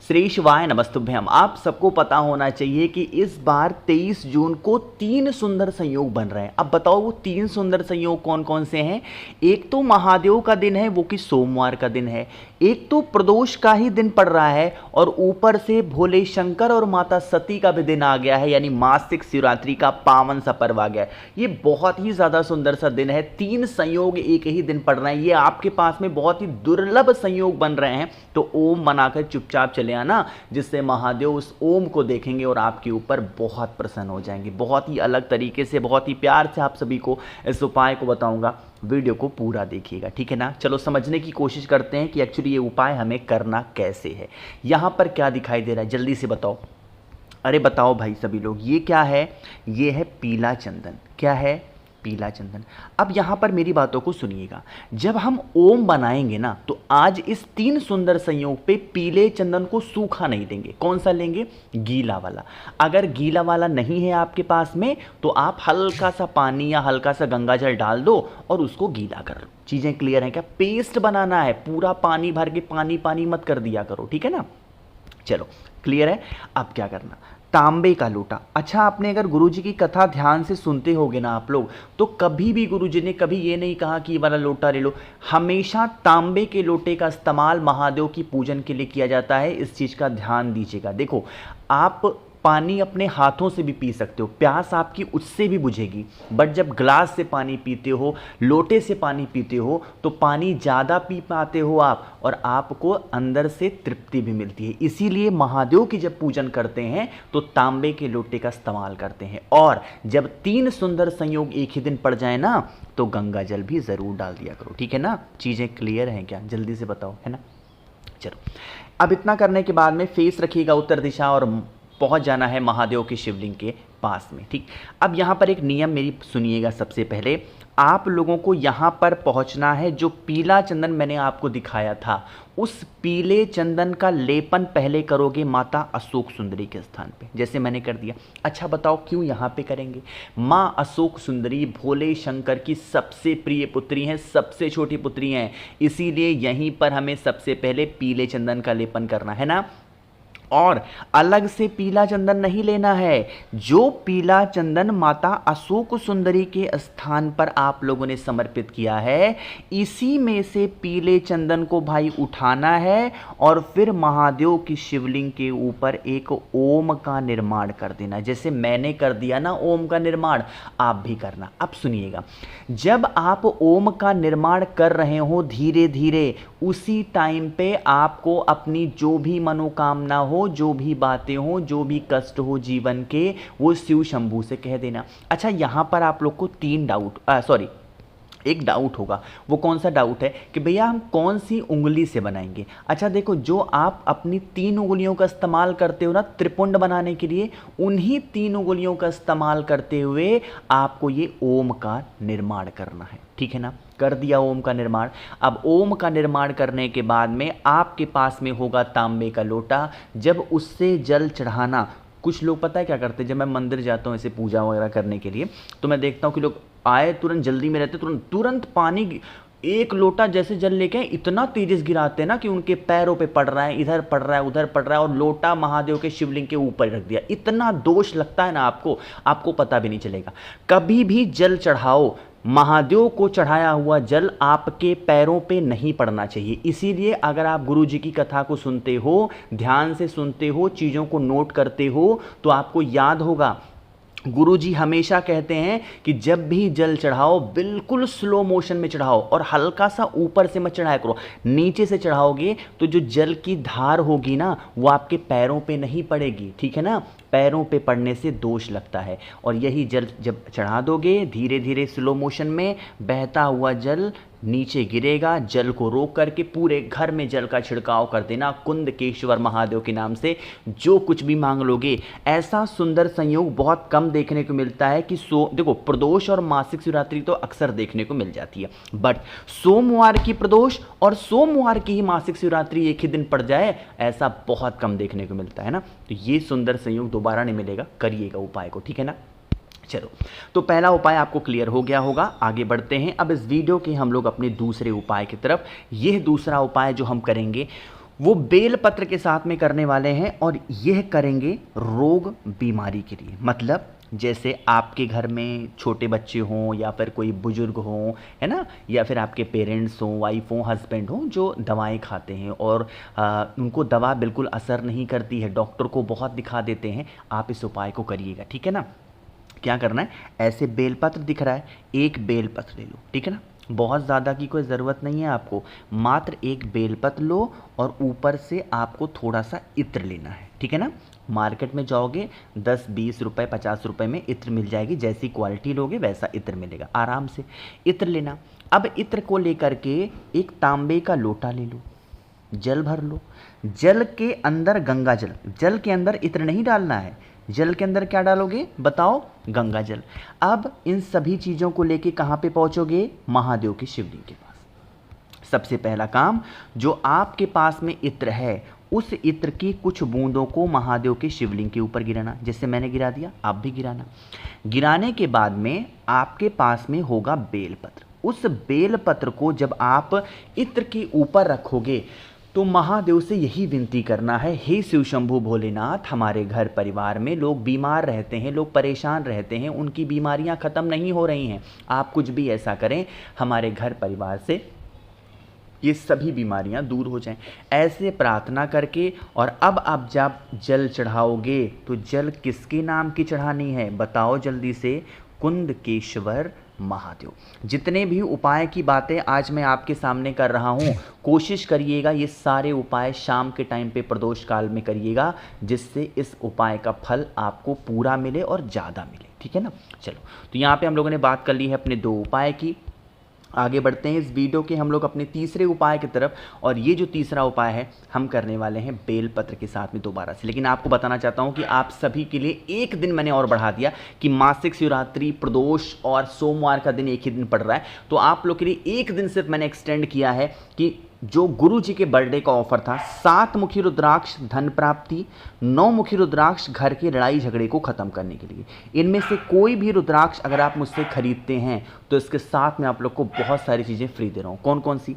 श्रीशिवाय नमस्तुभ्यम। आप सबको पता होना चाहिए कि इस बार 23 जून को 3 सुंदर संयोग बन रहे हैं। अब बताओ वो 3 सुंदर संयोग कौन कौन से हैं। एक तो महादेव का दिन है, वो कि सोमवार का दिन है। एक तो प्रदोष का ही दिन पड़ रहा है और ऊपर से भोले शंकर और माता सती का भी दिन आ गया है, यानी मासिक शिवरात्रि का पावन सा पर्व आ गया है। ये बहुत ही ज़्यादा सुंदर सा दिन है। 3 संयोग एक ही दिन पड़ रहे हैं। ये आपके पास में बहुत ही दुर्लभ संयोग बन रहे हैं, तो ओम बनाकर चुपचाप चले आना, जिससे महादेव उस ओम को देखेंगे और आपके ऊपर बहुत प्रसन्न हो जाएंगे। बहुत ही अलग तरीके से, बहुत ही प्यार से आप सभी को इस उपाय को बताऊंगा। वीडियो को पूरा देखिएगा, ठीक है ना। चलो समझने की कोशिश करते हैं कि एक्चुअली ये उपाय हमें करना कैसे है। यहां पर क्या दिखाई दे रहा है, जल्दी से बताओ। अरे बताओ भाई सभी लोग, ये क्या है? ये है पीला चंदन। क्या है? पीला चंदन। अब यहां पर मेरी बातों को सुनिएगा। जब हम ओम बनाएंगे ना, तो आज इस 3 सुंदर संयोग पे पीले चंदन को सूखा नहीं लेंगे। कौन सा लेंगे? गीला वाला। अगर गीला वाला नहीं है आपके पास में, तो आप हल्का सा पानी या हल्का सा गंगा जल डाल दो और उसको गीला कर लो। चीजें क्लियर हैं क्या? पेस्ट बनाना है, पूरा पानी भर के पानी पानी मत कर दिया करो, ठीक है ना। चलो क्लियर है। अब क्या करना? तांबे का लोटा। अच्छा, आपने अगर गुरुजी की कथा ध्यान से सुनते होगे ना आप लोग, तो कभी भी गुरुजी ने कभी ये नहीं कहा कि ये वाला लोटा ले लो। हमेशा तांबे के लोटे का इस्तेमाल महादेव की पूजन के लिए किया जाता है। इस चीज़ का ध्यान दीजिएगा। देखो, आप पानी अपने हाथों से भी पी सकते हो, प्यास आपकी उससे भी बुझेगी। बट जब ग्लास से पानी पीते हो, लोटे से पानी पीते हो, तो पानी ज़्यादा पी पाते हो आप, और आपको अंदर से तृप्ति भी मिलती है। इसीलिए महादेव की जब पूजन करते हैं तो तांबे के लोटे का इस्तेमाल करते हैं। और जब 3 सुंदर संयोग एक ही दिन पड़ जाए ना, तो गंगा जल भी ज़रूर डाल दिया करो, ठीक है ना। चीज़ें क्लियर हैं क्या? जल्दी से बताओ, है ना। चलो, अब इतना करने के बाद में फेस रखिएगा उत्तर दिशा और पहुंच जाना है महादेव के शिवलिंग के पास में, ठीक। अब यहाँ पर एक नियम मेरी सुनिएगा। सबसे पहले आप लोगों को यहाँ पर पहुँचना है। जो पीला चंदन मैंने आपको दिखाया था, उस पीले चंदन का लेपन पहले करोगे माता अशोक सुंदरी के स्थान पे, जैसे मैंने कर दिया। अच्छा बताओ क्यों यहाँ पे करेंगे? माँ अशोक सुंदरी भोले शंकर की सबसे प्रिय पुत्री हैं, सबसे छोटी पुत्री हैं, इसीलिए यहीं पर हमें सबसे पहले पीले चंदन का लेपन करना है ना। और अलग से पीला चंदन नहीं लेना है। जो पीला चंदन माता अशोक सुंदरी के स्थान पर आप लोगों ने समर्पित किया है, इसी में से पीले चंदन को भाई उठाना है और फिर महादेव की शिवलिंग के ऊपर एक ओम का निर्माण कर देना। जैसे मैंने कर दिया ना ओम का निर्माण, आप भी करना। अब सुनिएगा, जब आप ओम का निर्माण कर रहे हो धीरे धीरे, उसी टाइम पे आपको अपनी जो भी मनोकामना हो, जो भी बातें हो, जो भी कष्ट हो जीवन के, वो शिव शंभू से कह देना। अच्छा, यहां पर आप लोग को एक डाउट होगा। वो कौन सा डाउट है? कि भैया हम कौन सी उंगली से बनाएंगे। अच्छा देखो, जो आप अपनी 3 उंगलियों का इस्तेमाल करते हो ना त्रिपुंड बनाने के लिए, उन्हीं 3 उंगलियों का इस्तेमाल करते हुए आपको ये ओम का निर्माण करना है, ठीक है ना। कर दिया ओम का निर्माण। अब ओम का निर्माण करने के बाद में आपके पास में होगा तांबे का लोटा। जब उससे जल चढ़ाना, कुछ लोग पता है क्या करते हैं, जब मैं मंदिर जाता हूँ ऐसे पूजा वगैरह करने के लिए, तो मैं देखता हूँ कि लोग आए तुरंत जल्दी में रहते, तुरंत पानी 1 लोटा जैसे जल लेके इतना तेजी से गिराते हैं ना कि उनके पैरों पे पड़ रहा है, इधर पड़ रहा है, उधर पड़ रहा है, और लोटा महादेव के शिवलिंग के ऊपर रख दिया। इतना दोष लगता है ना आपको पता भी नहीं चलेगा। कभी भी जल चढ़ाओ, महादेव को चढ़ाया हुआ जल आपके पैरों पे नहीं पड़ना चाहिए। इसीलिए अगर आप गुरु जी की कथा को सुनते हो, ध्यान से सुनते हो, चीज़ों को नोट करते हो, तो आपको याद होगा गुरुजी हमेशा कहते हैं कि जब भी जल चढ़ाओ बिल्कुल स्लो मोशन में चढ़ाओ और हल्का सा ऊपर से मत चढ़ाया करो। नीचे से चढ़ाओगे तो जो जल की धार होगी ना, वो आपके पैरों पे नहीं पड़ेगी, ठीक है ना। पैरों पे पड़ने से दोष लगता है। और यही जल जब चढ़ा दोगे धीरे धीरे स्लो मोशन में, बहता हुआ जल नीचे गिरेगा। जल को रोक करके पूरे घर में जल का छिड़काव कर देना कुंदकेश्वर महादेव के नाम से। जो कुछ भी मांग लोगे, ऐसा सुंदर संयोग बहुत कम देखने को मिलता है कि देखो, प्रदोष और मासिक शिवरात्रि तो अक्सर देखने को मिल जाती है, बट सोमवार की प्रदोष और सोमवार की ही मासिक शिवरात्रि एक ही दिन पड़ जाए, ऐसा बहुत कम देखने को मिलता है ना। तो ये सुंदर संयोग दोबारा नहीं मिलेगा, करिएगा उपाय को, ठीक है ना। चलो, तो पहला उपाय आपको क्लियर हो गया होगा। आगे बढ़ते हैं अब इस वीडियो के हम लोग अपने दूसरे उपाय की तरफ। यह दूसरा उपाय जो हम करेंगे वो बेल पत्र के साथ में करने वाले हैं और यह करेंगे रोग बीमारी के लिए। मतलब जैसे आपके घर में छोटे बच्चे हों या फिर कोई बुजुर्ग हों, है ना, या फिर आपके पेरेंट्स हों, वाइफ हों, हस्बैंड हों, जो दवाएं खाते हैं और उनको दवा बिल्कुल असर नहीं करती है, डॉक्टर को बहुत दिखा देते हैं, आप इस उपाय को करिएगा, ठीक है ना। क्या करना है, ऐसे बेलपत्र दिख रहा है, एक बेलपत्र ले लो, ठीक है ना, बहुत ज़्यादा की कोई ज़रूरत नहीं है आपको, मात्र एक बेलपत्र लो और ऊपर से आपको थोड़ा सा इत्र लेना है, ठीक है ना। मार्केट में जाओगे 10-20 रुपए 50 रुपए में इत्र मिल जाएगी, जैसी क्वालिटी लोगे वैसा इत्र मिलेगा, आराम से इत्र लेना। अब इत्र को लेकर के एक तांबे का लोटा ले लो, जल भर लो, जल के अंदर गंगा जल, जल के अंदर इत्र नहीं डालना है, जल के अंदर क्या डालोगे बताओ, गंगा जल। अब इन सभी चीज़ों को लेके कहाँ पे पहुँचोगे, महादेव के शिवलिंग के पास। सबसे पहला काम, जो आपके पास में इत्र है उस इत्र की कुछ बूंदों को महादेव के शिवलिंग के ऊपर गिराना, जैसे मैंने गिरा दिया आप भी गिराना। गिराने के बाद में आपके पास में होगा बेलपत्र, उस बेलपत्र को जब आप इत्र के ऊपर रखोगे तो महादेव से यही विनती करना है, हे शिव शंभु भोलेनाथ, हमारे घर परिवार में लोग बीमार रहते हैं, लोग परेशान रहते हैं, उनकी बीमारियां ख़त्म नहीं हो रही हैं, आप कुछ भी ऐसा करें हमारे घर परिवार से ये सभी बीमारियां दूर हो जाएं। ऐसे प्रार्थना करके, और अब आप जब जल चढ़ाओगे तो जल किसके नाम की चढ़ानी है बताओ जल्दी से, कुंदकेश्वर महादेव। जितने भी उपाय की बातें आज मैं आपके सामने कर रहा हूँ, कोशिश करिएगा ये सारे उपाय शाम के टाइम पे प्रदोष काल में करिएगा, जिससे इस उपाय का फल आपको पूरा मिले और ज़्यादा मिले, ठीक है ना। चलो, तो यहाँ पे हम लोगों ने बात कर ली है अपने 2 उपाय की। आगे बढ़ते हैं इस वीडियो के हम लोग अपने तीसरे उपाय की तरफ, और ये जो तीसरा उपाय है हम करने वाले हैं बेलपत्र के साथ में दोबारा से। लेकिन आपको बताना चाहता हूँ कि आप सभी के लिए एक दिन मैंने और बढ़ा दिया कि मासिक शिवरात्रि, प्रदोष और सोमवार का दिन एक ही दिन पड़ रहा है, तो आप लोग के लिए एक दिन सिर्फ मैंने एक्सटेंड किया है कि जो गुरु जी के बर्थडे का ऑफर था, 7 मुखी रुद्राक्ष धन प्राप्ति, 9 मुखी रुद्राक्ष घर के लड़ाई झगड़े को खत्म करने के लिए। इनमें से कोई भी रुद्राक्ष अगर आप मुझसे खरीदते हैं तो इसके साथ में आप लोग को बहुत सारी चीज़ें फ्री दे रहा हूँ। कौन कौन सी,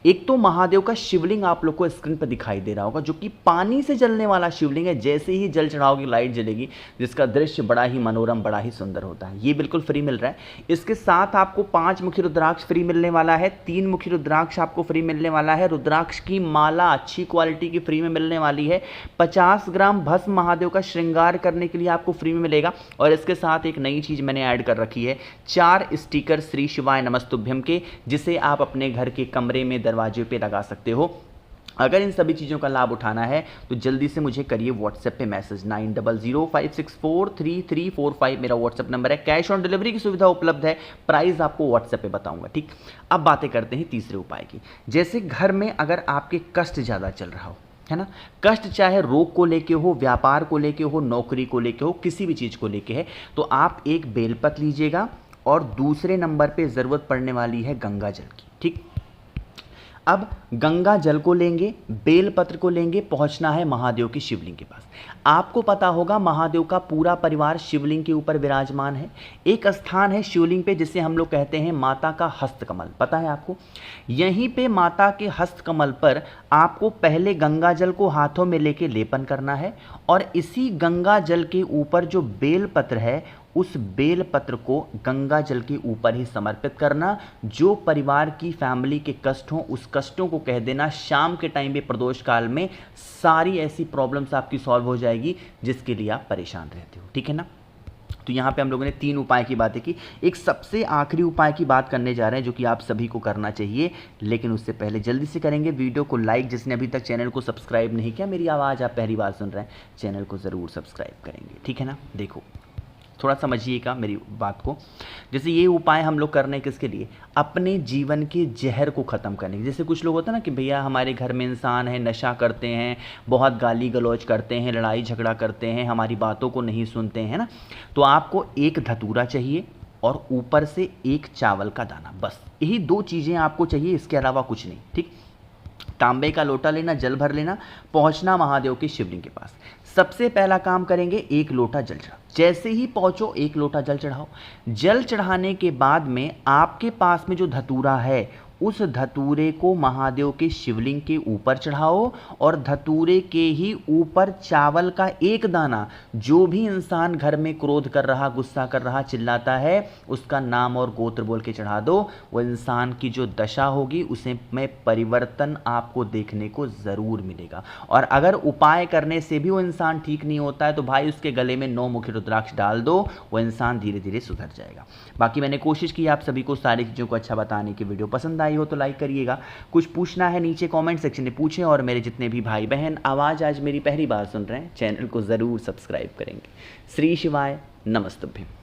एक तो महादेव का शिवलिंग आप लोग को स्क्रीन पर दिखाई दे रहा होगा, जो कि पानी से जलने वाला शिवलिंग है, जैसे ही जल चढ़ाओगे लाइट जलेगी, जिसका दृश्य बड़ा ही मनोरम, बड़ा ही सुंदर होता है, ये बिल्कुल फ्री मिल रहा है। इसके साथ आपको 5 मुखी रुद्राक्ष फ्री मिलने वाला है, 3 मुखी रुद्राक्ष आपको फ्री मिलने वाला है, रुद्राक्ष की माला अच्छी क्वालिटी की फ्री में मिलने वाली है, 50 ग्राम भस्म महादेव का श्रृंगार करने के लिए आपको फ्री में मिलेगा, और इसके साथ एक नई चीज मैंने ऐड कर रखी है, 4 स्टिकर श्री शिवाय नमस्तुभ्यम के, जिसे आप अपने घर के कमरे में दरवाजे पे लगा सकते हो। अगर इन सभी चीज़ों का लाभ उठाना है तो जल्दी से मुझे करिए व्हाट्सएप पे मैसेज, 9005643345 मेरा व्हाट्सएप नंबर है। कैश ऑन डिलीवरी की सुविधा उपलब्ध है, प्राइस आपको व्हाट्सएप पे बताऊंगा, ठीक। अब बातें करते हैं तीसरे उपाय की। जैसे घर में अगर आपके कष्ट ज़्यादा चल रहा हो, है ना, कष्ट चाहे रोग को लेके हो, व्यापार को लेके हो, नौकरी को लेके हो, किसी भी चीज़ को लेके है, तो आप एक बेलपत्र लीजिएगा, और दूसरे नंबर पे ज़रूरत पड़ने वाली है गंगा जल की, ठीक। अब गंगा जल को लेंगे, बेलपत्र को लेंगे, पहुंचना है महादेव की शिवलिंग के पास। आपको पता होगा महादेव का पूरा परिवार शिवलिंग के ऊपर विराजमान है। एक स्थान है शिवलिंग पे जिसे हम लोग कहते हैं माता का हस्तकमल, पता है आपको। यहीं पे माता के हस्तकमल पर आपको पहले गंगा जल को हाथों में लेके लेपन करना है, और इसी गंगा जल के ऊपर जो बेलपत्र है उस बेलपत्र को गंगा जल के ऊपर ही समर्पित करना। जो परिवार की फैमिली के कष्ट हों उस कष्टों को कह देना, शाम के टाइम में प्रदोष काल में सारी ऐसी प्रॉब्लम्स आपकी सॉल्व हो जाएगी जिसके लिए आप परेशान रहते हो, ठीक है ना। तो यहाँ पे हम लोगों ने 3 उपाय की बातें की, एक सबसे आखिरी उपाय की बात करने जा रहे हैं जो कि आप सभी को करना चाहिए, लेकिन उससे पहले जल्दी से करेंगे वीडियो को लाइक। जिसने अभी तक चैनल को सब्सक्राइब नहीं किया, मेरी आवाज़ आप पहली बार सुन रहे हैं, चैनल को ज़रूर सब्सक्राइब करेंगे, ठीक है ना। देखो थोड़ा समझिएगा मेरी बात को। जैसे ये उपाय हम लोग करने किसके लिए, अपने जीवन के जहर को ख़त्म करने के। जैसे कुछ लोग होते हैं ना कि भैया हमारे घर में इंसान है, नशा करते हैं, बहुत गाली गलौज करते हैं, लड़ाई झगड़ा करते हैं, हमारी बातों को नहीं सुनते हैं ना, तो आपको एक धतूरा चाहिए और ऊपर से एक चावल का दाना, बस यही 2 चीज़ें आपको चाहिए, इसके अलावा कुछ नहीं, ठीक। तांबे का लोटा लेना, जल भर लेना, पहुंचना महादेव के शिवलिंग के पास। सबसे पहला काम करेंगे, 1 लोटा जल चढ़ाओ। जैसे ही पहुंचो 1 लोटा जल चढ़ाओ। जल चढ़ाने के बाद में आपके पास में जो धतूरा है उस धतूरे को महादेव के शिवलिंग के ऊपर चढ़ाओ और धतूरे के ही ऊपर चावल का एक दाना, जो भी इंसान घर में क्रोध कर रहा, गुस्सा कर रहा, चिल्लाता है, उसका नाम और गोत्र बोल के चढ़ा दो। वो इंसान की जो दशा होगी उसे में परिवर्तन आपको देखने को ज़रूर मिलेगा। और अगर उपाय करने से भी वो इंसान ठीक नहीं होता है तो भाई उसके गले में 9 मुखी रुद्राक्ष डाल दो, वो इंसान धीरे धीरे सुधर जाएगा। बाकी मैंने कोशिश की आप सभी को सारी चीज़ों को अच्छा बताने की। वीडियो पसंद आई हो तो लाइक करिएगा, कुछ पूछना है नीचे कमेंट सेक्शन में पूछें, और मेरे जितने भी भाई बहन आवाज़ आज मेरी पहली बार सुन रहे हैं चैनल को ज़रूर सब्सक्राइब करेंगे। श्री शिवाय, नमस्तुभ्यं।